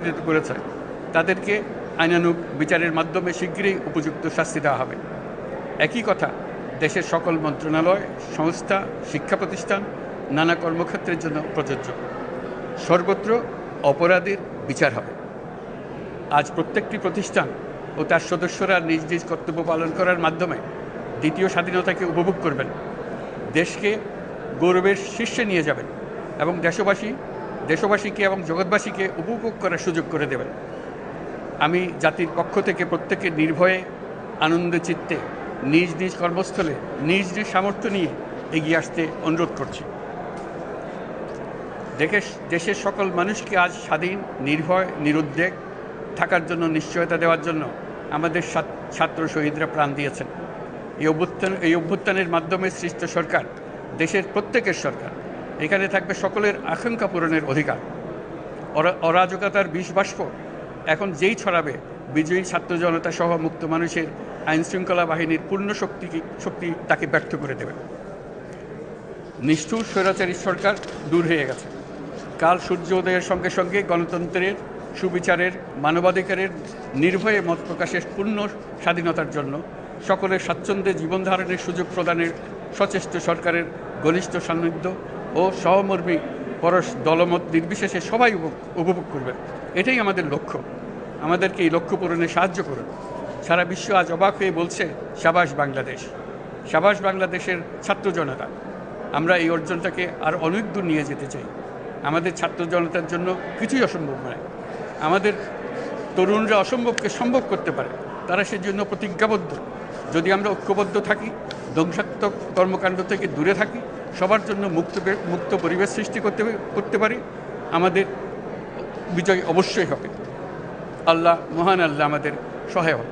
নির্যাতিত করেছে তাদেরকে আইনানুগ বিচারের মাধ্যমে শীঘ্রই উপযুক্ত শাস্তি দেওয়া হবে। একই কথা দেশের সকল মন্ত্রণালয়, সংস্থা, শিক্ষা প্রতিষ্ঠান, নানা কর্মক্ষেত্রের জন্য প্রযোজ্য। সর্বত্র অপরাধীর বিচার হবে। আজ প্রত্যেকটি প্রতিষ্ঠান ও তার সদস্যরা নিজ নিজ কর্তব্য পালন করার মাধ্যমে দ্বিতীয় স্বাধীনতাকে উপভোগ করবেন, দেশকে গৌরবের শীর্ষে নিয়ে যাবেন এবং দেশবাসীকে এবং জগৎবাসীকে উপভোগ করার সুযোগ করে দেবেন। আমি জাতির পক্ষ থেকে প্রত্যেকের নির্ভয়ে আনন্দ চিত্তে নিজ নিজ কর্মস্থলে নিজ নিজ সামর্থ্য নিয়ে এগিয়ে আসতে অনুরোধ করছি। দেশের সকল মানুষকে আজ স্বাধীন, নির্ভয়, নিরুদ্বেগ থাকার জন্য নিশ্চয়তা দেওয়ার জন্য আমাদের ছাত্র শহীদরা প্রাণ দিয়েছেন। এই অভ্যুত্থানের মাধ্যমে সৃষ্ট সরকার দেশের প্রত্যেকের সরকার। এখানে থাকবে সকলের আকাঙ্ক্ষা পূরণের অধিকার। অরাজকতার বিষবাষ্প এখন যেই ছড়াবে, বিজয়ী ছাত্র জনতা সহ মুক্ত মানুষের আইনশৃঙ্খলা বাহিনীর পূর্ণ শক্তি তাকে ব্যর্থ করে দেবে। নিষ্ঠুর স্বৈরাচারী সরকার দূর হয়ে গেছে। কাল সূর্য উদয়ের সঙ্গে সঙ্গে গণতন্ত্রের, সুবিচারের, মানবাধিকারের, নির্ভয়ে মত প্রকাশের পূর্ণ স্বাধীনতার জন্য সকলের স্বাচ্ছন্দ্যে জীবনধারণের সুযোগ প্রদানের সচেষ্ট সরকারের ঘনিষ্ঠ সান্নিধ্য ও সহমর্মী পরশ দলমত নির্বিশেষে সবাই উপভোগ করবে। এটাই আমাদের লক্ষ্য। আমাদেরকে এই লক্ষ্য পূরণে সাহায্য করুন। সারা বিশ্ব আজ অবাক হয়ে বলছে, সাবাস বাংলাদেশ, সাবাস বাংলাদেশের ছাত্র জনতা। আমরা এই অর্জনটাকে আর অনেক দূর নিয়ে যেতে চাই। আমাদের ছাত্র জনতার জন্য কিছুই অসম্ভব নয়। আমাদের তরুণরা অসম্ভবকে সম্ভব করতে পারে, তারা সেজন্য প্রতিজ্ঞাবদ্ধ। যদি আমরা ঐক্যবদ্ধ থাকি, ধ্বংসাত্মক কর্মকাণ্ড থেকে দূরে থাকি, সবার জন্য মুক্ত পরিবেশ সৃষ্টি করতে পারি, আমাদের বিজয় অবশ্যই হবে। মহান আল্লাহ আমাদের সহায় হন।